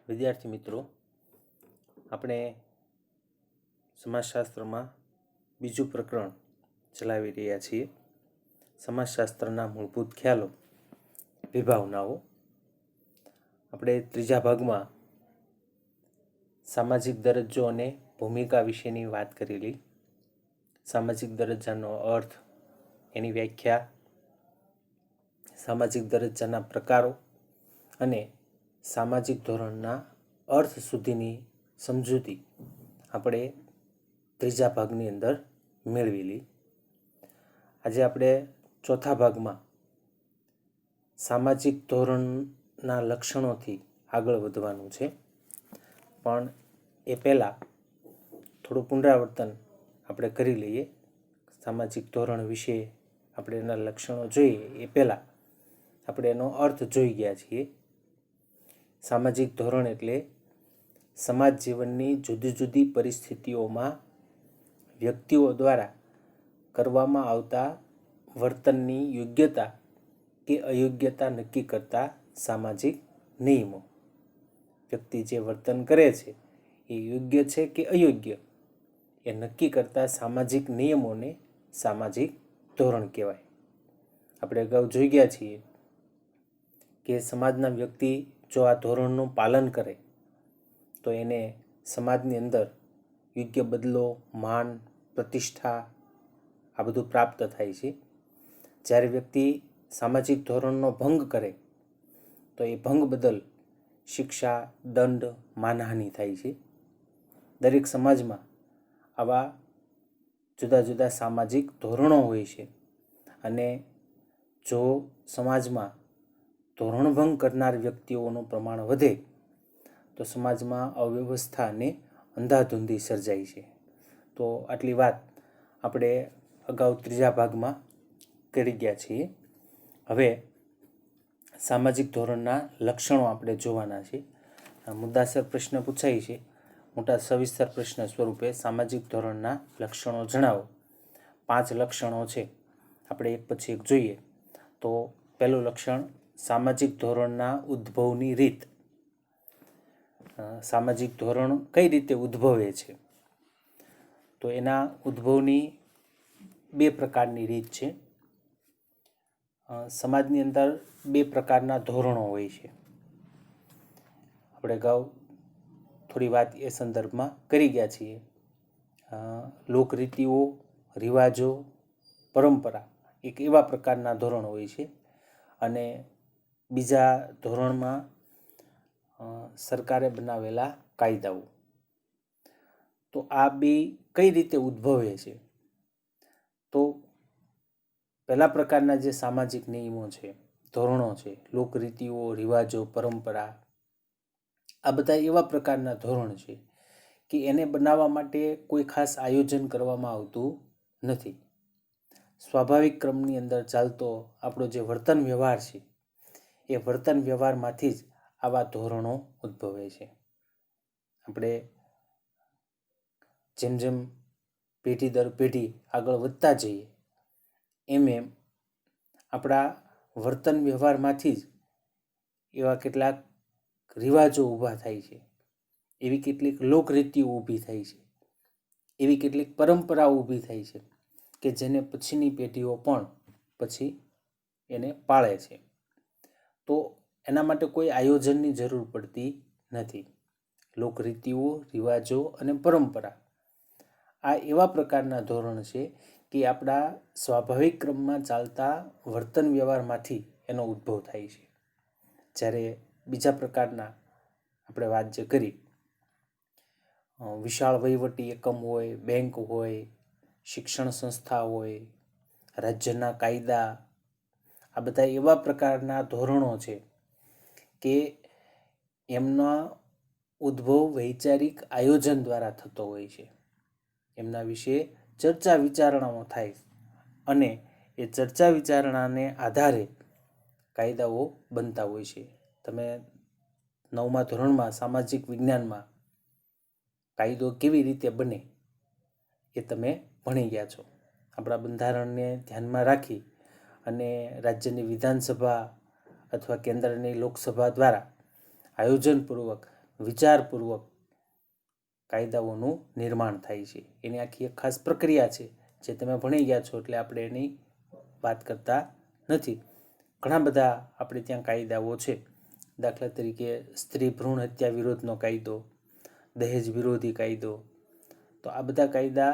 વિદ્યાર્થી મિત્રો, આપણે સમાજશાસ્ત્રમાં બીજું પ્રકરણ ચલાવી રહ્યા છીએ. સમાજશાસ્ત્રના મૂળભૂત ખ્યાલો, વિભાવનાઓ. આપણે ત્રીજા ભાગમાં સામાજિક દરજ્જો અને ભૂમિકા વિશેની વાત કરેલી. સામાજિક દરજ્જાનો અર્થ, એની વ્યાખ્યા, સામાજિક દરજ્જાના પ્રકારો અને સામાજિક ધોરણના અર્થ સુધીની સમજૂતી આપણે ત્રીજા ભાગની અંદર મેળવેલી. આજે આપણે ચોથા ભાગમાં સામાજિક ધોરણના લક્ષણોથી આગળ વધવાનું છે. પણ એ પહેલાં થોડું પુનરાવર્તન આપણે કરી લઈએ. સામાજિક ધોરણ વિશે આપણે એના લક્ષણો જોઈએ એ પહેલાં આપણે એનો અર્થ જોઈ ગયા છીએ. સામાજિક ધોરણ એટલે સમાજ જીવનની જુદી જુદી પરિસ્થિતિઓમાં વ્યક્તિઓ દ્વારા કરવામાં આવતા વર્તનની યોગ્યતા કે અયોગ્યતા નક્કી કરતા સામાજિક નિયમો. વ્યક્તિ જે વર્તન કરે છે એ યોગ્ય છે કે અયોગ્ય એ નક્કી કરતા સામાજિક નિયમોને સામાજિક ધોરણ કહેવાય. આપણે અગાઉ જોઈ ગયા છીએ કે સમાજના વ્યક્તિ જો આ ધોરણનું પાલન કરે તો એને સમાજની અંદર યોગ્ય બદલો, માન, પ્રતિષ્ઠા આ બધું પ્રાપ્ત થાય છે. જ્યારે વ્યક્તિ સામાજિક ધોરણનો ભંગ કરે તો એ ભંગ બદલ શિક્ષા, દંડ, માનહાનિ થાય છે. દરેક સમાજમાં આવા જુદા જુદા સામાજિક ધોરણો હોય છે અને જો સમાજમાં ધોરણભંગ કરનાર વ્યક્તિઓનું પ્રમાણ વધે તો સમાજમાં અવ્યવસ્થા અને અંધાધૂંધી સર્જાય છે. તો આટલી વાત આપણે અગાઉ ત્રીજા ભાગમાં કરી ગયા છીએ. હવે સામાજિક ધોરણના લક્ષણો આપણે જોવાના છે. મુદ્દાસર પ્રશ્ન પૂછાય છે, મોટા સવિસ્તર પ્રશ્ન સ્વરૂપે સામાજિક ધોરણના લક્ષણો જણાવો. 5 લક્ષણો છે, આપણે એક પછી એક જોઈએ. તો પહેલું લક્ષણ, સામાજિક ધોરણના ઉદ્ભવની રીત. સામાજિક ધોરણ કઈ રીતે ઉદ્ભવે છે? તો એના ઉદ્ભવની 2 પ્રકારની રીત છે. સમાજની અંદર 2 પ્રકારના ધોરણો હોય છે. આપણે અગાઉ થોડી વાત એ સંદર્ભમાં કરી ગયા છીએ. લોકરીતિઓ, રિવાજો, પરંપરા એક એવા પ્રકારના ધોરણ હોય છે અને બીજા ધોરણમાં સરકારે બનાવેલા કાયદાઓ. તો આ 2 કઈ રીતે ઉદ્ભવે છે? તો પહેલા પ્રકારના જે સામાજિક નિયમો છે, ધોરણો છે, લોકરીતિઓ, રિવાજો, પરંપરા, આ બધા એવા પ્રકારના ધોરણ છે કે એને બનાવવા માટે કોઈ ખાસ આયોજન કરવામાં આવતું નથી. સ્વાભાવિક ક્રમની અંદર ચાલતો આપણો જે વર્તન વ્યવહાર છે એ વર્તન વ્યવહારમાંથી જ આવા ધોરણો ઉદ્ભવે છે. આપણે જેમ જેમ પેઢી દર પેઢી આગળ વધતા જઈએ એમ એમ આપણા વર્તન વ્યવહારમાંથી જ એવા કેટલાક રિવાજો ઊભા થાય છે, એવી કેટલીક લોકરીતિઓ ઊભી થાય છે, એવી કેટલીક પરંપરાઓ ઊભી થાય છે કે જેને પછીની પેઢીઓ પણ પછી એને પાળે છે. તો એના માટે કોઈ આયોજનની જરૂર પડતી નથી. લોકરીતિઓ, રિવાજો અને પરંપરા આ એવા પ્રકારના ધોરણ છે કે આપણા સ્વાભાવિક ક્રમમાં ચાલતા વર્તન વ્યવહારમાંથી એનો ઉદ્ભવ થાય છે. જ્યારે બીજા પ્રકારના આપણે વાત જે કરી, વિશાળ વહીવટી એકમ હોય, બેંક હોય, શિક્ષણ સંસ્થા હોય, રાજ્યના કાયદા, આ બધા એવા પ્રકારના ધોરણો છે કે એમના ઉદ્ભવ વૈચારિક આયોજન દ્વારા થતો હોય છે. એમના વિશે ચર્ચા વિચારણાઓ થાય અને એ ચર્ચા વિચારણાને આધારે કાયદાઓ બનતા હોય છે. તમે 9મા ધોરણમાં સામાજિક વિજ્ઞાનમાં કાયદો કેવી રીતે બને એ તમે ભણી ગયા છો. આપણા બંધારણને ધ્યાનમાં રાખી અને રાજ્યની વિધાનસભા અથવા કેન્દ્રની લોકસભા દ્વારા આયોજનપૂર્વક વિચારપૂર્વક કાયદાઓનું નિર્માણ થાય છે. એની આખી એક ખાસ પ્રક્રિયા છે જે તમે ભણી ગયા છો એટલે આપણે એની વાત કરતા નથી. ઘણા બધા આપણે ત્યાં કાયદાઓ છે. દાખલા તરીકે સ્ત્રી ભ્રૂણ હત્યા વિરોધનો કાયદો, દહેજ વિરોધી કાયદો. તો આ બધા કાયદા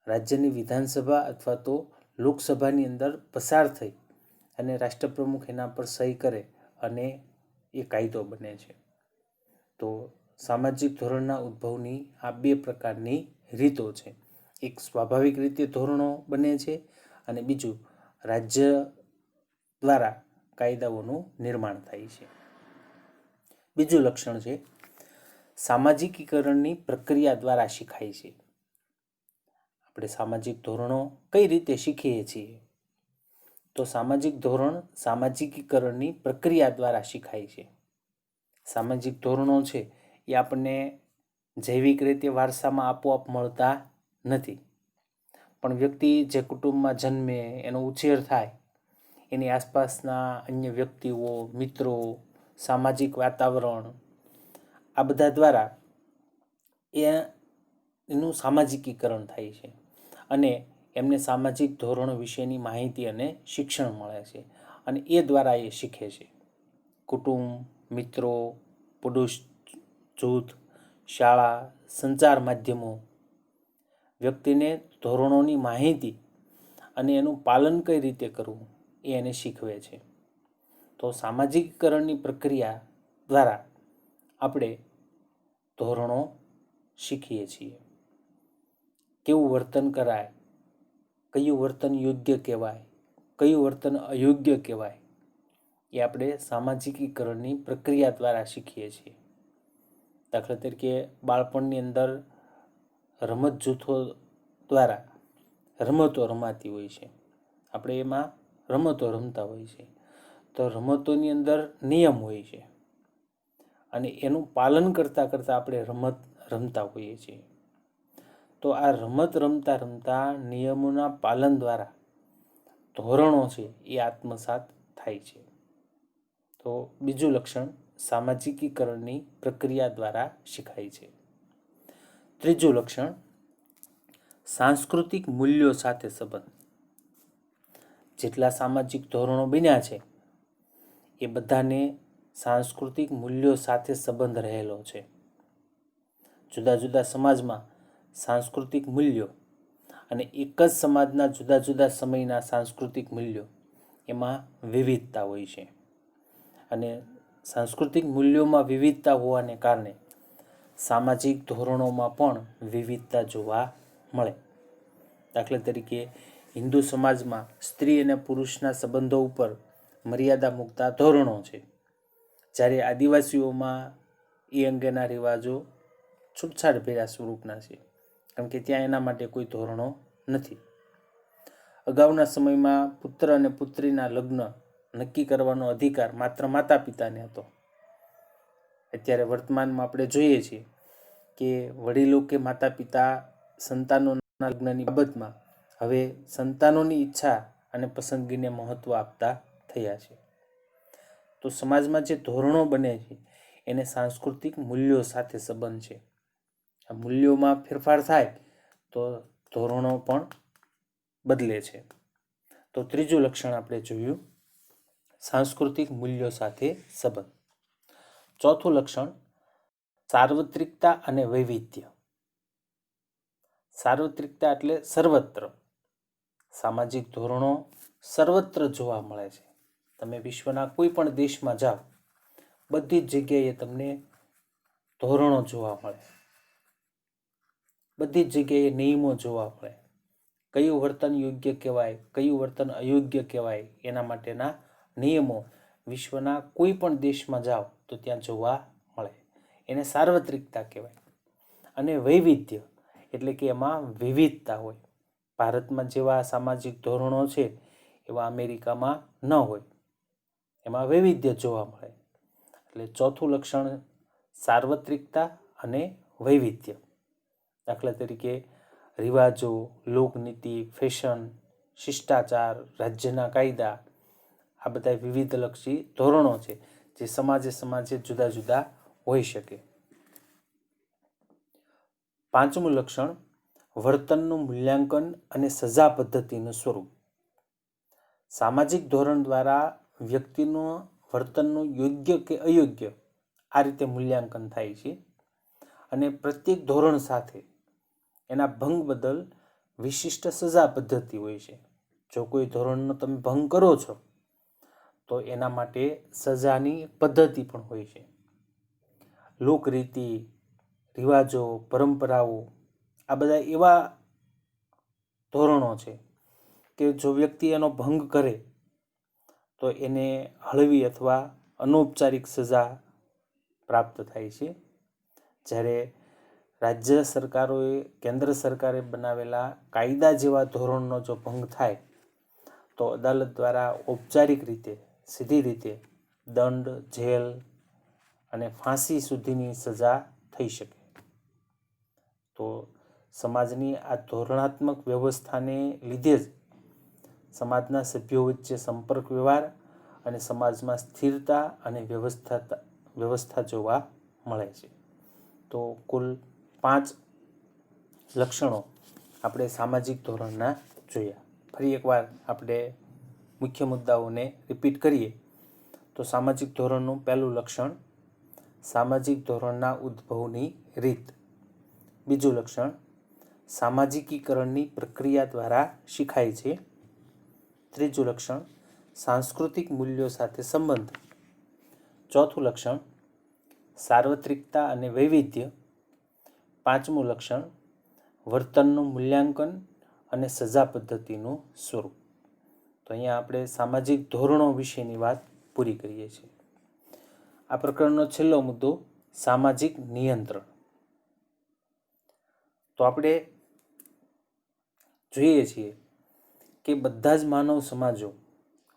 રાજ્યની વિધાનસભા અથવા તો લોકસભાની અંદર પસાર થઈ અને રાષ્ટ્રપ્રમુખ એના પર સહી કરે અને એ કાયદો બને છે. તો સામાજિક ધોરણના ઉદ્ભવની આ બે પ્રકારની રીતો છે. એક સ્વાભાવિક રીતે ધોરણો બને છે અને બીજું રાજ્ય દ્વારા કાયદાઓનું નિર્માણ થાય છે. બીજું લક્ષણ છે સામાજિકીકરણની પ્રક્રિયા દ્વારા શીખાય છે. આપણે સામાજિક ધોરણો કઈ રીતે શીખીએ છીએ? તો સામાજિક ધોરણ સામાજિકીકરણની પ્રક્રિયા દ્વારા શીખાય છે. સામાજિક ધોરણો છે એ આપણને જૈવિક રીતે વારસામાં આપોઆપ મળતા નથી, પણ વ્યક્તિ જે કુટુંબમાં જન્મે, એનો ઉછેર થાય, એની આસપાસના અન્ય વ્યક્તિઓ, મિત્રો, સામાજિક વાતાવરણ, આ બધા દ્વારા એનું સામાજિકીકરણ થાય છે અને એમને સામાજિક ધોરણો વિશેની માહિતી અને શિક્ષણ મળે છે અને એ દ્વારા એ શીખે છે. કુટુંબ, મિત્રો, પુરુષ જૂથ, શાળા, સંચાર માધ્યમો વ્યક્તિને ધોરણોની માહિતી અને એનું પાલન કઈ રીતે કરવું એ એને શીખવે છે. તો સામાજિકીકરણની પ્રક્રિયા દ્વારા આપણે ધોરણો શીખીએ છીએ. કેવું વર્તન કરાય, કયું વર્તન યોગ્ય કહેવાય, કયું વર્તન અયોગ્ય કહેવાય, એ આપણે સામાજિકીકરણની પ્રક્રિયા દ્વારા શીખીએ છીએ. દાખલા તરીકે બાળપણની અંદર રમત જૂથો દ્વારા રમતો રમાતી હોય છે. આપણે એમાં રમતો રમતા હોય છે. તો રમતોની અંદર નિયમ હોય છે અને એનું પાલન કરતાં કરતાં આપણે રમત રમતા હોઈએ છીએ. તો આ રમત રમતા રમતા નિયમોના પાલન દ્વારા ધોરણો છે એ આત્મસાત થાય છે. તો બીજું લક્ષણ સામાજિકીકરણની પ્રક્રિયા દ્વારા શીખાય છે. ત્રીજું લક્ષણ સાંસ્કૃતિક મૂલ્યો સાથે સંબંધ. જેટલા સામાજિક ધોરણો બન્યા છે એ બધાને સાંસ્કૃતિક મૂલ્યો સાથે સંબંધ રહેલો છે. જુદા જુદા સમાજમાં સાંસ્કૃતિક મૂલ્યો અને એક જ સમાજના જુદા જુદા સમયના સાંસ્કૃતિક મૂલ્યો એમાં વિવિધતા હોય છે અને સાંસ્કૃતિક મૂલ્યોમાં વિવિધતા હોવાને કારણે સામાજિક ધોરણોમાં પણ વિવિધતા જોવા મળે. દાખલા તરીકે હિન્દુ સમાજમાં સ્ત્રી અને પુરુષના સંબંધો ઉપર મર્યાદા મૂકતા ધોરણો છે, જ્યારે આદિવાસીઓમાં એ અંગેના રિવાજો છૂટછાટભર્યા સ્વરૂપના છે, કારણ કે ત્યાં એના માટે કોઈ ધોરણો નથી. અગાઉના સમયમાં પુત્ર અને પુત્રીના લગ્ન નક્કી કરવાનો અધિકાર માત્ર માતા પિતાને હતો. અત્યારે વર્તમાનમાં આપણે જોઈએ છીએ કે વડીલો કે માતા પિતા સંતાનોના લગ્નની બાબતમાં હવે સંતાનોની ઈચ્છા અને પસંદગીને મહત્ત્વ આપતા થયા છે. તો સમાજમાં જે ધોરણો બને છે એને સાંસ્કૃતિક મૂલ્યો સાથે સંબંધ છે. આ મૂલ્યોમાં ફેરફાર થાય તો ધોરણો પણ બદલે છે. તો ત્રીજું લક્ષણ આપણે જોયું સાંસ્કૃતિક મૂલ્યો સાથે સંબંધ. ચોથું લક્ષણ સાર્વત્રિકતા અને વૈવિધ્ય. સાર્વત્રિકતા એટલે સર્વત્ર. સામાજિક ધોરણો સર્વત્ર જોવા મળે છે. તમે વિશ્વના કોઈ પણ દેશમાં જાઓ, બધી જ જગ્યાએ તમને ધોરણો જોવા મળે, બધી જ જગ્યાએ નિયમો જોવા મળે. કયું વર્તન યોગ્ય કહેવાય, કયું વર્તન અયોગ્ય કહેવાય, એના માટેના નિયમો વિશ્વના કોઈ પણ દેશમાં જાઓ તો ત્યાં જોવા મળે. એને સાર્વત્રિકતા કહેવાય. અને વૈવિધ્ય એટલે કે એમાં વિવિધતા હોય. ભારતમાં જેવા સામાજિક ધોરણો છે એવા અમેરિકામાં ન હોય, એમાં વૈવિધ્ય જોવા મળે. એટલે ચોથું લક્ષણ સાર્વત્રિકતા અને વૈવિધ્ય. દાખલા તરીકે રિવાજો, લોકનીતિ, ફેશન, શિષ્ટાચાર, રાજ્યના કાયદા, આ બધા વિવિધલક્ષી ધોરણો છે જે સમાજે જુદા જુદા હોઈ શકે. પાંચમું લક્ષણ વર્તનનું મૂલ્યાંકન અને સજા પદ્ધતિનું સ્વરૂપ. સામાજિક ધોરણ દ્વારા વ્યક્તિનું વર્તનનું યોગ્ય કે અયોગ્ય આ રીતે મૂલ્યાંકન થાય છે અને પ્રત્યેક ધોરણ સાથે એના ભંગ બદલ વિશિષ્ટ સજા પદ્ધતિ હોય છે. જો કોઈ ધોરણનો તમે ભંગ કરો છો તો એના માટે સજાની પદ્ધતિ પણ હોય છે. લોકરીતિ, રિવાજો, પરંપરાઓ આ બધા એવા ધોરણો છે કે જો વ્યક્તિ એનો ભંગ કરે તો એને હળવી અથવા અનૌપચારિક સજા પ્રાપ્ત થાય છે. જ્યારે રાજ્ય સરકારોએ, કેન્દ્ર સરકારે બનાવેલા કાયદા જેવા ધોરણનો જો ભંગ થાય તો અદાલત દ્વારા ઔપચારિક રીતે, સીધી રીતે દંડ, જેલ અને ફાંસી સુધીની સજા થઈ શકે. તો સમાજની આ ધોરણાત્મક વ્યવસ્થાને લીધે જ સમાજના સભ્યો વચ્ચે સંપર્ક વ્યવહાર અને સમાજમાં સ્થિરતા અને વ્યવસ્થા જોવા મળે છે. તો કુલ 5 લક્ષણો આપણે સામાજિક ધોરણના જોયા. ફરી એકવાર આપણે મુખ્ય મુદ્દાઓને રિપીટ કરીએ તો સામાજિક ધોરણનું પહેલું લક્ષણ સામાજિક ધોરણના ઉદ્ભવની રીત. બીજું લક્ષણ સામાજિકીકરણની પ્રક્રિયા દ્વારા શીખાય છે. ત્રીજું લક્ષણ સાંસ્કૃતિક મૂલ્યો સાથે સંબંધ. ચોથું લક્ષણ સાર્વત્રિકતા અને વૈવિધ્ય. પાંચમું લક્ષણ વર્તનનું મૂલ્યાંકન અને સજા પદ્ધતિનું સ્વરૂપ. તો અહીંયા આપણે સામાજિક ધોરણો વિશેની વાત પૂરી કરીએ છીએ. આ પ્રકરણનો છેલ્લો મુદ્દો સામાજિક નિયંત્રણ. તો આપણે જોઈએ છીએ કે બધા જ માનવ સમાજો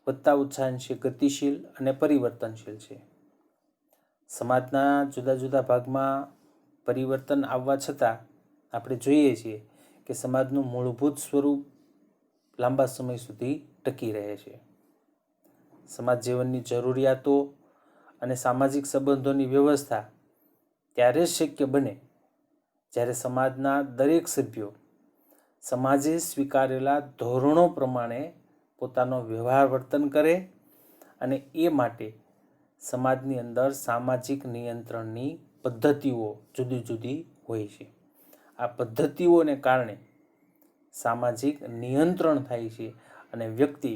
વધતા ઓછા અંશે ગતિશીલ અને પરિવર્તનશીલ છે. સમાજના જુદા જુદા ભાગમાં પરિવર્તન આવવા છતાં આપણે જોઈએ છીએ કે સમાજનું મૂળભૂત સ્વરૂપ લાંબા સમય સુધી ટકી રહે છે. સમાજ જીવનની જરૂરિયાતો અને સામાજિક સંબંધોની વ્યવસ્થા ત્યારે જ શક્ય બને જ્યારે સમાજના દરેક સભ્યો સમાજે સ્વીકારેલા ધોરણો પ્રમાણે પોતાનો વ્યવહાર વર્તન કરે અને એ માટે સમાજની અંદર સામાજિક નિયંત્રણની પદ્ધતિઓ જુદી જુદી હોય છે. આ પદ્ધતિઓને કારણે સામાજિક નિયંત્રણ થાય છે અને વ્યક્તિ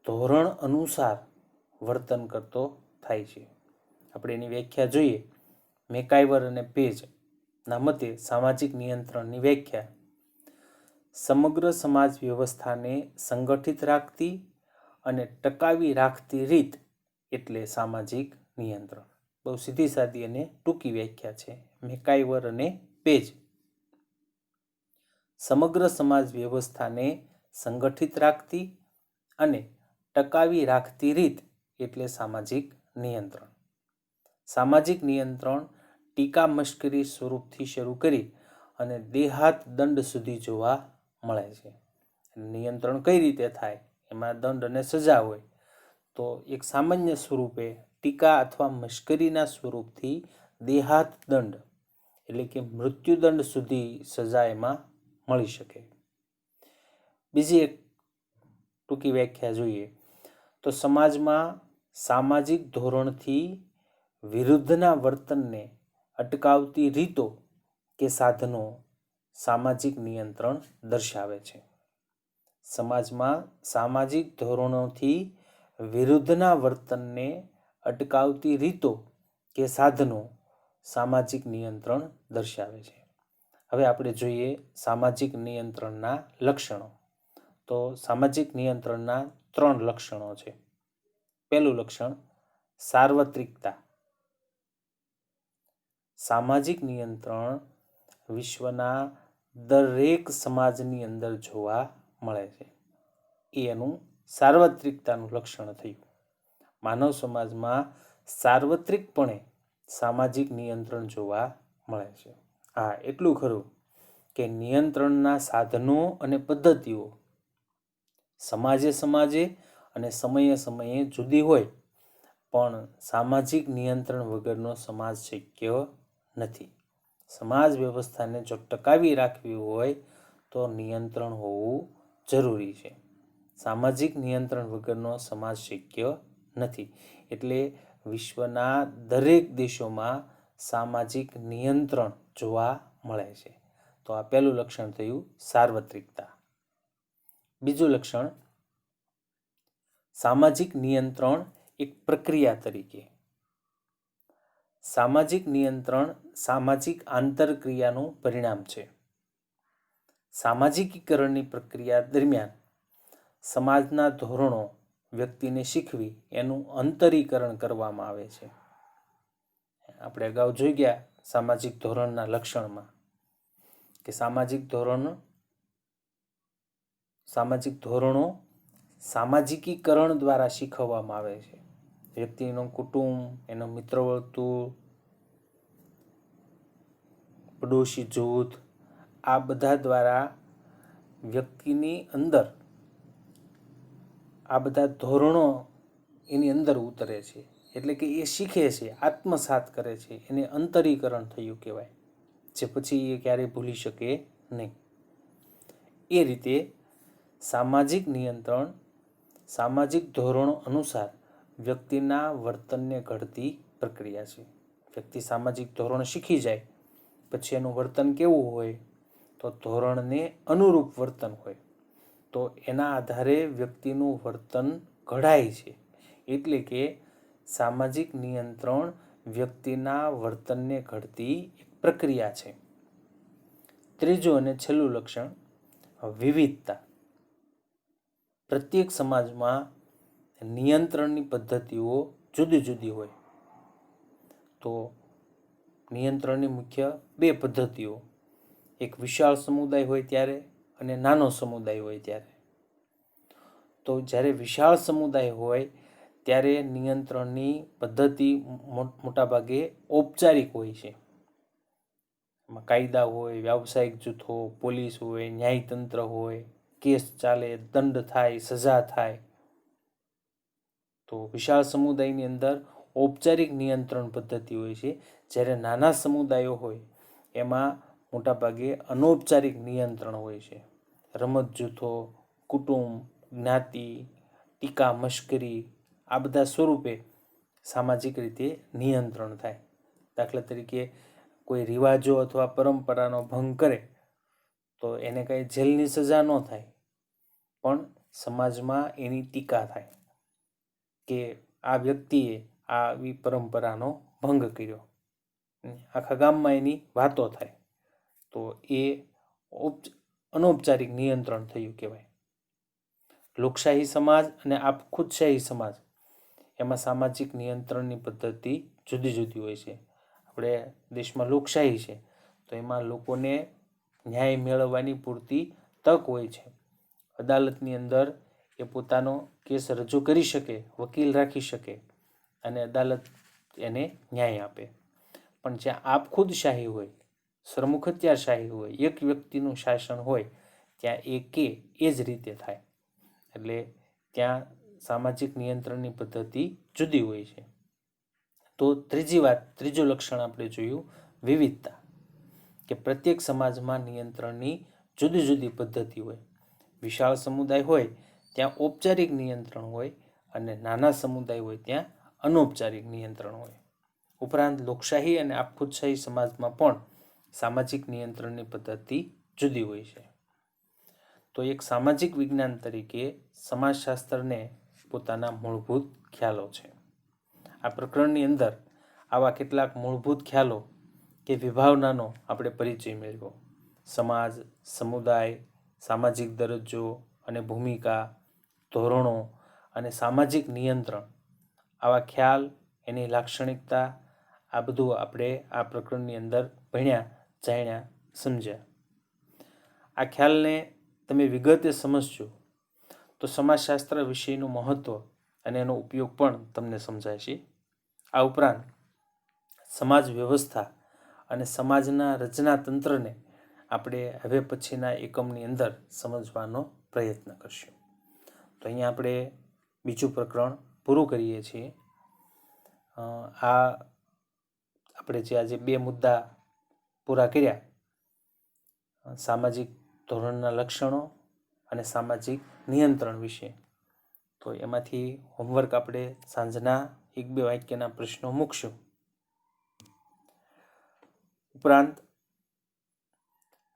ધોરણ અનુસાર વર્તન કરતો થાય છે. આપણે એની વ્યાખ્યા જોઈએ. મેકાઈવર અને પેજના મતે સામાજિક નિયંત્રણની વ્યાખ્યા સમગ્ર સમાજ વ્યવસ્થાને સંગઠિત રાખતી અને ટકાવી રાખતી રીત એટલે સામાજિક નિયંત્રણ. બહુ સીધી સાદી અને ટૂંકી વ્યાખ્યા છે મેકાઈવર અને પેજ. સમગ્ર સમાજ વ્યવસ્થાને સંગઠિત રાખતી અને ટકાવી રાખતી રીત એટલે સામાજિક નિયંત્રણ. સામાજિક નિયંત્રણ ટીકા મશ્કરી સ્વરૂપથી શરૂ કરી અને દેહાત દંડ સુધી જોવા મળે છે. નિયંત્રણ કઈ રીતે થાય? એમાં દંડ અને સજા હોય. તો એક સામાન્ય સ્વરૂપે ટીકા અથવા મશ્કરીના સ્વરૂપથી દેહાત દંડ એટલે કે મૃત્યુદંડ સુધી સજા એમાં મળી શકે. બીજી એક ટૂંકી વ્યાખ્યા જોઈએ તો સમાજમાં સામાજિક ધોરણથી વિરુદ્ધના વર્તનને અટકાવતી રીતો કે સાધનો સામાજિક નિયંત્રણ દર્શાવે છે. સમાજમાં સામાજિક ધોરણોથી વિરુદ્ધના વર્તનને અટકાવતી રીતો કે સાધનો સામાજિક નિયંત્રણ દર્શાવે છે. હવે આપણે જોઈએ સામાજિક નિયંત્રણના લક્ષણો. તો સામાજિક નિયંત્રણના 3 લક્ષણો છે. પહેલું લક્ષણ સાર્વત્રિકતા. સામાજિક નિયંત્રણ વિશ્વના દરેક સમાજની અંદર જોવા મળે છે. એનું સાર્વત્રિકતાનું લક્ષણ થયું. માનવ સમાજમાં સાર્વત્રિકપણે સામાજિક નિયંત્રણ જોવા મળે છે. હા, એટલું ખરું કે નિયંત્રણના સાધનો અને પદ્ધતિઓ સમાજે અને સમયે જુદી હોય પણ સામાજિક નિયંત્રણ વગરનો સમાજ શક્ય નથી. સમાજ વ્યવસ્થાને જો ટકાવી રાખવી હોય તો નિયંત્રણ હોવું જરૂરી છે. સામાજિક નિયંત્રણ વગરનો સમાજ શક્ય નથી. એટલે વિશ્વના દરેક દેશોમાં સામાજિક નિયંત્રણ જોવા મળે છે. તો આ પહેલું લક્ષણ થયું સાર્વત્રિકતા. બીજું લક્ષણ સામાજિક નિયંત્રણ એક પ્રક્રિયા તરીકે. સામાજિક નિયંત્રણ સામાજિક આંતરક્રિયાનું પરિણામ છે. સામાજિકીકરણની પ્રક્રિયા દરમિયાન સમાજના ધોરણો વ્યક્તિને શીખવી એનું અંતરીકરણ કરવામાં આવે છે. આપણે અગાઉ જોઈ ગયા સામાજિક ધોરણના લક્ષણમાં કે સામાજિક ધોરણો સામાજિકીકરણ દ્વારા શીખવવામાં આવે છે. વ્યક્તિનું કુટુંબ, એનો મિત્ર વર્તુળ, પડોશી જૂથ, આ બધા દ્વારા વ્યક્તિની અંદર આ બધા ધોરણો એની અંદર ઉતરે છે. એટલે કે એ શીખે છે, આત્મસાત કરે છે. એને અંતરીકરણ થયું કહેવાય, જે પછી એ ક્યારેય ભૂલી શકે નહીં. એ રીતે સામાજિક નિયંત્રણ સામાજિક ધોરણો અનુસાર વ્યક્તિના વર્તનને ઘડતી પ્રક્રિયા છે. વ્યક્તિ સામાજિક ધોરણ શીખી જાય પછી એનું વર્તન કેવું હોય તો ધોરણને અનુરૂપ વર્તન હોય. તો એના આધારે વ્યક્તિનું વર્તન ઘડાય છે. એટલે કે સામાજિક નિયંત્રણ વ્યક્તિના વર્તનને ઘડતી એક પ્રક્રિયા છે. ત્રીજું અને છેલ્લું લક્ષણ વિવિધતા. પ્રત્યેક સમાજમાં નિયંત્રણની પદ્ધતિઓ જુદી જુદી હોય. તો નિયંત્રણની મુખ્ય બે પદ્ધતિઓ, એક વિશાળ સમુદાય હોય ત્યારે અને નાનો સમુદાય હોય ત્યારે. તો જ્યારે વિશાળ સમુદાય હોય ત્યારે નિયંત્રણની પદ્ધતિ મોટાભાગે ઔપચારિક હોય છે. એમાં કાયદા હોય, વ્યાવસાયિક જૂથો, પોલીસ હોય, ન્યાયતંત્ર હોય, કેસ ચાલે, દંડ થાય, સજા થાય. તો વિશાળ સમુદાયની અંદર ઔપચારિક નિયંત્રણ પદ્ધતિ હોય છે. જ્યારે નાના સમુદાયો હોય એમાં મોટાભાગે અનૌપચારિક નિયંત્રણ હોય છે. રમત જૂથો, કુટુંબ, જ્ઞાતિ, ટીકા મશ્કરી, આ બધા સ્વરૂપે સામાજિક રીતે નિયંત્રણ થાય. દાખલા તરીકે કોઈ રિવાજો અથવા પરંપરાનો ભંગ કરે તો એને કંઈ જેલની સજા ન થાય, પણ સમાજમાં એની ટીકા થાય કે આ વ્યક્તિએ આવી પરંપરાનો ભંગ કર્યો. આખા ગામમાં એની વાતો થાય. તો એ અનૌપચારિક નિયંત્રણ થયું કહેવાય. લોકશાહી સમાજ અને આપખુદશાહી સમાજ એમાં સામાજિક નિયંત્રણની પદ્ધતિ જુદી જુદી હોય છે. આપણે દેશમાં લોકશાહી છે તો એમાં લોકોને ન્યાય મેળવવાની પૂરતી તક હોય છે. અદાલતની અંદર એ પોતાનો કેસ રજૂ કરી શકે, વકીલ રાખી શકે અને અદાલત એને ન્યાય આપે. પણ જ્યાં આપખુદશાહી હોય, સરમુખત્યારશાહી હોય, એક વ્યક્તિનું શાસન હોય, ત્યાં એ જ રીતે થાય. એટલે ત્યાં સામાજિક નિયંત્રણની પદ્ધતિ જુદી હોય છે. તો ત્રીજું લક્ષણ આપણે જોયું વિવિધતા, કે પ્રત્યેક સમાજમાં નિયંત્રણની જુદી જુદી પદ્ધતિ હોય. વિશાળ સમુદાય હોય ત્યાં ઔપચારિક નિયંત્રણ હોય અને નાના સમુદાય હોય ત્યાં અનૌપચારિક નિયંત્રણ હોય. ઉપરાંત લોકશાહી અને આપખુદશાહી સમાજમાં પણ સામાજિક નિયંત્રણની પદ્ધતિ જુદી હોય છે. તો એક સામાજિક વિજ્ઞાન તરીકે સમાજશાસ્ત્રને પોતાના મૂળભૂત ખ્યાલો છે. આ પ્રકરણની અંદર આવા કેટલાક મૂળભૂત ખ્યાલો કે વિભાવનાનો આપણે પરિચય મેળવ્યો. સમાજ, સમુદાય, સામાજિક દરજ્જો અને ભૂમિકા, ધોરણો અને સામાજિક નિયંત્રણ, આવા ખ્યાલ, એની લાક્ષણિકતા, આ બધું આપણે આ પ્રકરણની અંદર ભણ્યા, જાણ્યા, સમજ્યા. આ ખ્યાલને તમે વિગતે સમજશો તો સમાજશાસ્ત્ર વિષયનું મહત્ત્વ અને એનો ઉપયોગ પણ તમને સમજાય છે. આ ઉપરાંત સમાજ વ્યવસ્થા અને સમાજના રચનાતંત્રને આપણે હવે પછીના એકમની અંદર સમજવાનો પ્રયત્ન કરશું. તો અહીંયા આપણે બીજું પ્રકરણ પૂરું કરીએ છીએ. આ આપણે જે આજે 2 મુદ્દા પૂરા કર્યા, સામાજિક ધોરણના લક્ષણો અને સામાજિક નિયંત્રણ વિશે, તો એમાંથી હોમવર્ક આપણે સાંજના 1-2 વાક્યના પ્રશ્નો મૂકશું. ઉપરાંત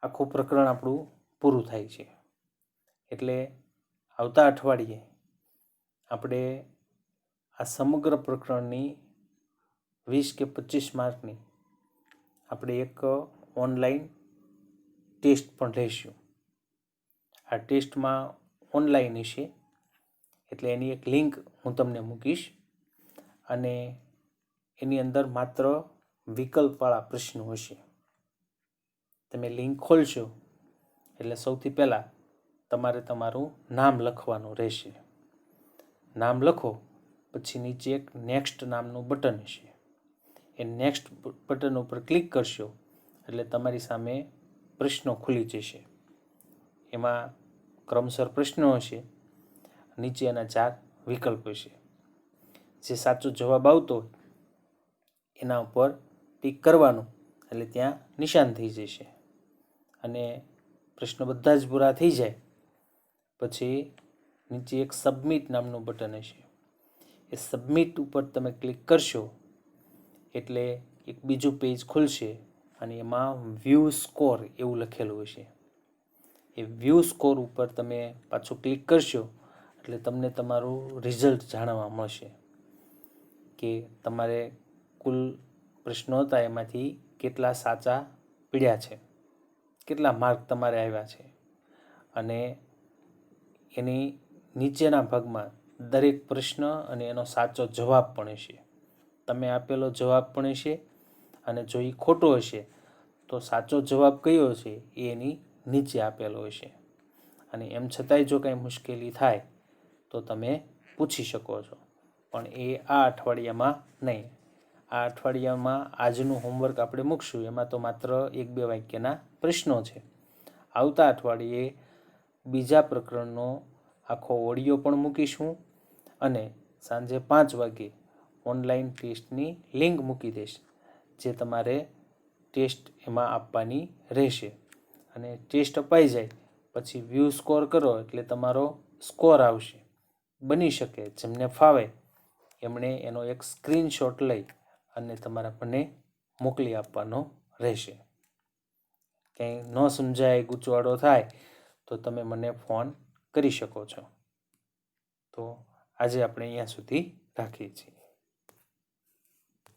આખું પ્રકરણ આપણું પૂરું થાય છે. એટલે આવતા અઠવાડિયે આપણે આ સમગ્ર પ્રકરણની 20 કે 25 માર્કની આપણે એક ઓનલાઈન ટેસ્ટ પણ લઈશું. આ ટેસ્ટમાં ઓનલાઈન હશે, એટલે એની એક લિંક હું તમને મૂકીશ અને એની અંદર માત્ર વિકલ્પવાળા પ્રશ્નો હશે. તમે લિંક ખોલશો એટલે સૌથી પહેલાં તમારે તમારું નામ લખવાનું રહેશે. નામ લખો પછી નીચે એક નેક્સ્ટ નામનું બટન હશે. એ નેક્સ્ટ બટન ઉપર ક્લિક કરશો એટલે તમારી સામે પ્રશ્નો ખુલી જશે. એમાં ક્રમસર પ્રશ્નો હશે, નીચે એના 4 વિકલ્પ હશે. જે સાચો જવાબ આવતો હોય એના ઉપર ટીક કરવાનું એટલે ત્યાં નિશાન થઈ જશે. અને પ્રશ્નો બધા જ પૂરા થઈ જાય પછી નીચે એક સબમિટ નામનું બટન હશે. એ સબમિટ ઉપર તમે ક્લિક કરશો એટલે એક બીજું પેજ ખુલશે અને એમાં વ્યૂ સ્કોર એવું લખેલું હશે. એ વ્યૂ સ્કોર ઉપર તમે પાછું ક્લિક કરશો એટલે તમને તમારું રિઝલ્ટ જાણવા મળશે કે તમારે કુલ પ્રશ્નો હતા એમાંથી કેટલા સાચા પડ્યા છે, કેટલા માર્ક તમારે આવ્યા છે. અને એની નીચેના ભાગમાં દરેક પ્રશ્ન અને એનો સાચો જવાબ પણ હશે. તમે આપેલો જવાબ પણ હશે અને જો એ ખોટો હશે તો સાચો જવાબ કયો છે એ એની નીચે આપેલો હશે. અને એમ છતાંય જો કાંઈ મુશ્કેલી થાય તો તમે પૂછી શકો છો, પણ એ આ અઠવાડિયામાં નહીં. આ અઠવાડિયામાં આજનું હોમવર્ક આપણે મૂકશું, એમાં તો માત્ર 1-2 વાક્યના પ્રશ્નો છે. આવતા અઠવાડિયે બીજા પ્રકરણનો આખો ઓડિયો પણ મૂકીશું અને સાંજે 5 વાગે ઓનલાઈન ટેસ્ટની લિંક મૂકી દઈશ, જે તમારે ટેસ્ટ એમાં આપવાની રહેશે. અને ટેસ્ટ અપાઈ જાય પછી વ્યૂ સ્કોર કરો એટલે તમારો સ્કોર આવશે. બની શકે જેમને ફાવે એમણે એનો એક સ્ક્રીનશોટ લઈ અને તમારા મને મોકલી આપવાનો રહેશે. કંઈ ન સમજાય, ગૂંચવાડો થાય તો તમે મને ફોન કરી શકો છો. તો આજે આપણે અહીંયા સુધી રાખીએ છીએ.